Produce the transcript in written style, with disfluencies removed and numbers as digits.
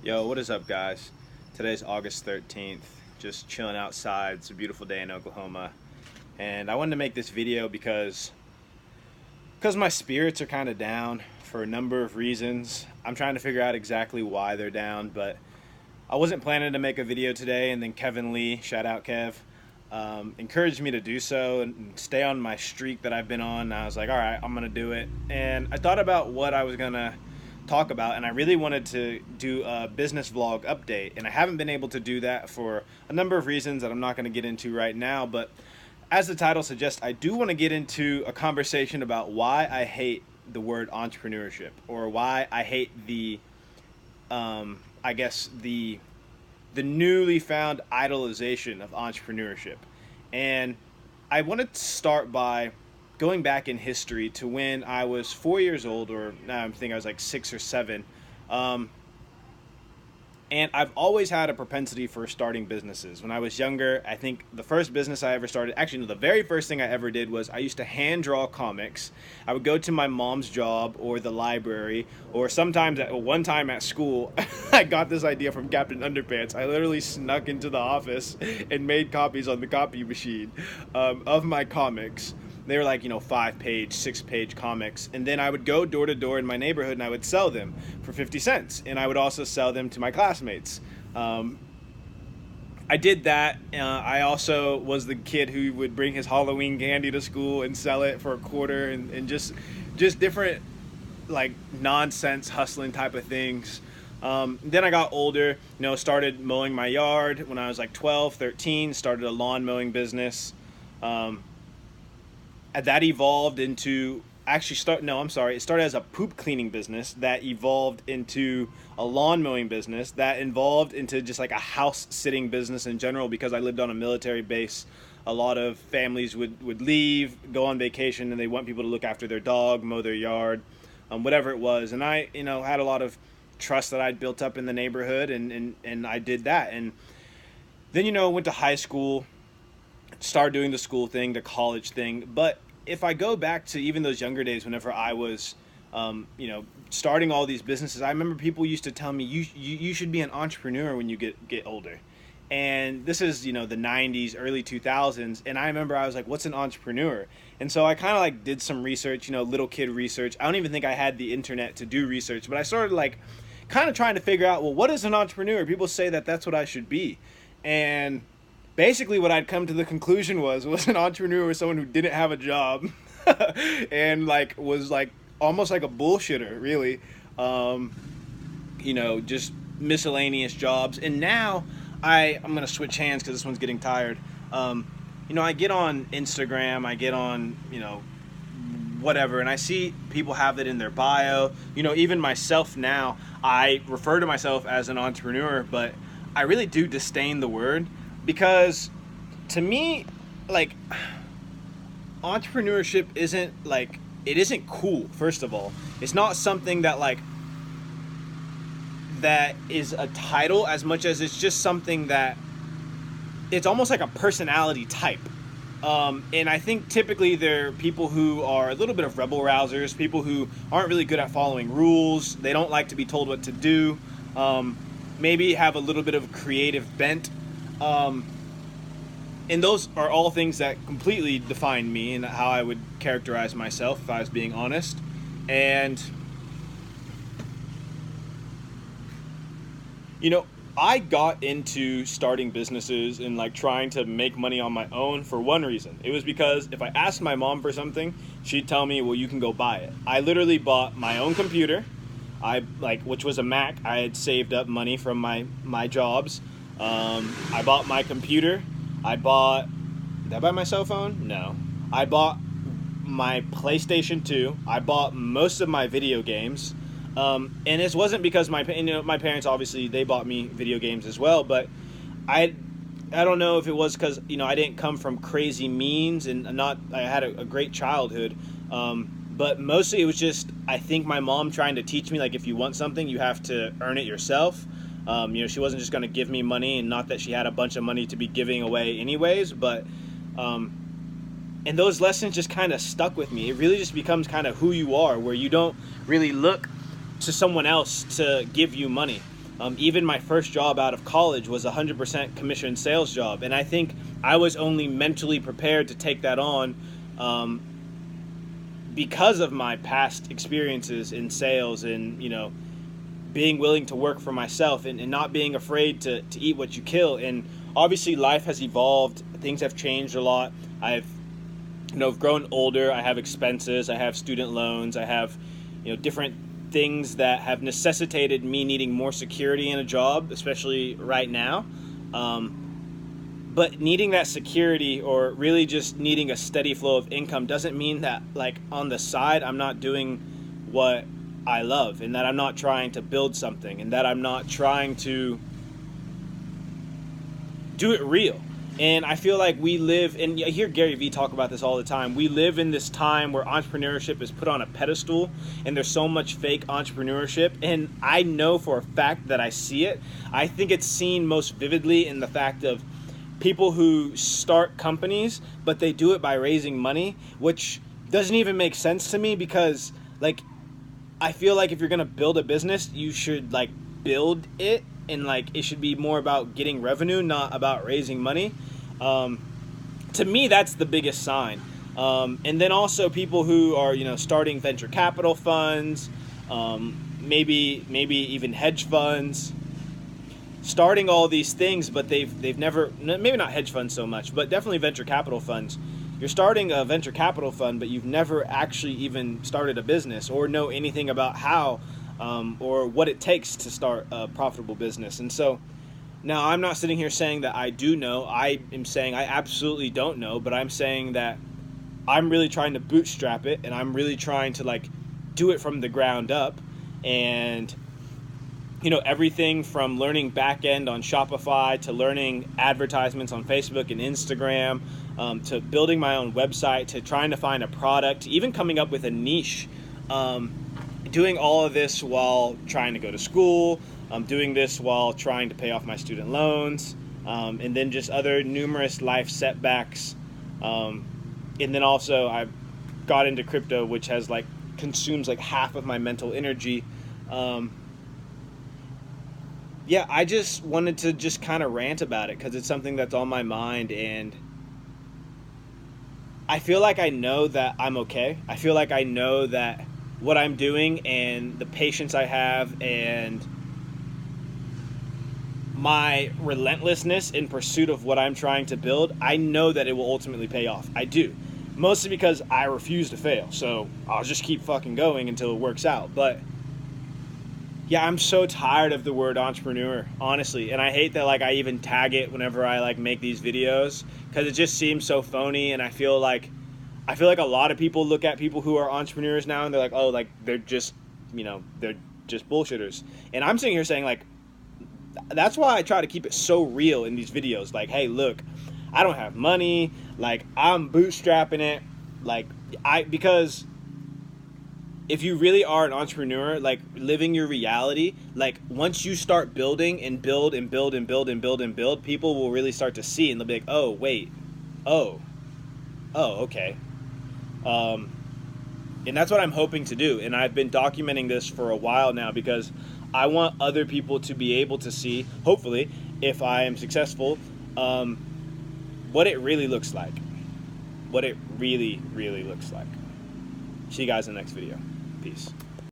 Yo, what is up, guys? Today's August 13th. Just chilling outside. It's a beautiful day in Oklahoma. And I wanted to make this video because my spirits are kind of down for a number of reasons. I'm trying to figure out exactly why they're down, but I wasn't planning to make a video today, and then Kevin Lee, shout out Kev, encouraged me to do so and stay on my streak that I've been on. And I was like, all right, I'm going to do it. And I thought about what I was going to talk about, and I really wanted to do a business vlog update, and I haven't been able to do that for a number of reasons that I'm not going to get into right now. But as the title suggests, I do want to get into a conversation about why I hate the word entrepreneurship, or why I hate the I guess the newly found idolization of entrepreneurship. And I wanted to start by going back in history to when I was 4 years old, or now I'm thinking I was like 6 or 7. And I've always had a propensity for starting businesses. When I was younger, I think the first business I ever started, actually no, the very first thing I ever did was I used to hand draw comics. I would go to my mom's job or the library, or sometimes one time at school, I got this idea from Captain Underpants. I literally snuck into the office and made copies on the copy machine of my comics. They were like, 5-page, 6-page comics. And then I would go door to door in my neighborhood and I would sell them for 50 cents. And I would also sell them to my classmates. I did that. I also was the kid who would bring his Halloween candy to school and sell it for a quarter, and just different like nonsense hustling type of things. Then I got older, started mowing my yard when I was like 12, 13, started a lawn mowing business. That evolved into it started as a poop cleaning business that evolved into a lawn mowing business that evolved into just like a house sitting business in general. Because I lived on a military base, a lot of families would leave, go on vacation, and they want people to look after their dog, mow their yard, whatever it was. And I, had a lot of trust that I'd built up in the neighborhood, and I did that. And then, went to high school, started doing the school thing, the college thing. But if I go back to even those younger days, whenever I was, starting all these businesses, I remember people used to tell me, you should be an entrepreneur when you get older. And this is, the 90s, early 2000s. And I remember I was like, what's an entrepreneur? And so I kind of like did some research, little kid research. I don't even think I had the internet to do research, but I started like kind of trying to figure out, well, what is an entrepreneur? People say that that's what I should be. And basically what I'd come to the conclusion was an entrepreneur was someone who didn't have a job and like was like almost like a bullshitter, really. Just miscellaneous jobs. And now I'm going to switch hands because this one's getting tired. I get on Instagram, I get on, whatever, and I see people have it in their bio. Even myself now, I refer to myself as an entrepreneur, but I really do disdain the word. Because to me, like, entrepreneurship isn't cool, first of all. It's not something that is a title as much as it's just something that it's almost like a personality type. And I think typically they're people who are a little bit of rebel rousers, people who aren't really good at following rules. They don't like to be told what to do. Maybe have a little bit of creative bent. And those are all things that completely define me and how I would characterize myself if I was being honest. And, I got into starting businesses and like trying to make money on my own for one reason. It was because if I asked my mom for something, she'd tell me, well, you can go buy it. I literally bought my own computer, which was a Mac. I had saved up money from my jobs. I bought my computer. Did I buy my cell phone? No. I bought my PlayStation 2. I bought most of my video games. And this wasn't because my parents, obviously, they bought me video games as well. But I don't know if it was because, I didn't come from crazy means and I had a great childhood. But mostly it was just, I think my mom trying to teach me, like, if you want something, you have to earn it yourself. She wasn't just going to give me money, and not that she had a bunch of money to be giving away anyways, but, and those lessons just kind of stuck with me. It really just becomes kind of who you are, where you don't really look to someone else to give you money. Even my first job out of college was a 100% commission sales job, and I think I was only mentally prepared to take that on because of my past experiences in sales, and being willing to work for myself, and not being afraid to eat what you kill. And obviously life has evolved, things have changed a lot. I've grown older, I have expenses, I have student loans, I have different things that have necessitated me needing more security in a job, especially right now. But needing that security, or really just needing a steady flow of income, doesn't mean that like on the side I'm not doing what I love, and that I'm not trying to build something, and that I'm not trying to do it real. And I feel like we live, and I hear Gary Vee talk about this all the time, we live in this time where entrepreneurship is put on a pedestal, and there's so much fake entrepreneurship. And I know for a fact that I see it. I think it's seen most vividly in the fact of people who start companies, but they do it by raising money, which doesn't even make sense to me, because like, I feel like if you're gonna build a business, you should like build it, and like it should be more about getting revenue, not about raising money. To me, that's the biggest sign. And then also people who are starting venture capital funds, maybe even hedge funds, starting all these things, but they've never, maybe not hedge funds so much, but definitely venture capital funds. You're starting a venture capital fund, but you've never actually even started a business, or know anything about how or what it takes to start a profitable business. And so now I'm not sitting here saying that I do know. I am saying I absolutely don't know, but I'm saying that I'm really trying to bootstrap it, and I'm really trying to like do it from the ground up. And everything from learning back end on Shopify, to learning advertisements on Facebook and Instagram, to building my own website, to trying to find a product, to even coming up with a niche. Doing all of this while trying to go to school, doing this while trying to pay off my student loans, and then just other numerous life setbacks. And then also I got into crypto, which has like consumes like half of my mental energy. Yeah, I just wanted to just kind of rant about it, because it's something that's on my mind, and I feel like I know that I'm okay. I feel like I know that what I'm doing, and the patience I have, and my relentlessness in pursuit of what I'm trying to build, I know that it will ultimately pay off. I do. Mostly because I refuse to fail. So I'll just keep fucking going until it works out. But yeah, I'm so tired of the word entrepreneur, honestly. And I hate that like I even tag it whenever I like make these videos, because it just seems so phony. And I feel like a lot of people look at people who are entrepreneurs now, and they're like, oh, like they're just bullshitters. And I'm sitting here saying like, that's why I try to keep it so real in these videos. Like, hey, look, I don't have money. Like, I'm bootstrapping it. Like, because if you really are an entrepreneur, like living your reality, like once you start building and build and build and build and build and build, people will really start to see, and they'll be like, oh, wait, oh, okay. And that's what I'm hoping to do. And I've been documenting this for a while now, because I want other people to be able to see, hopefully, if I am successful, what it really looks like. What it really, really looks like. See you guys in the next video. Peace.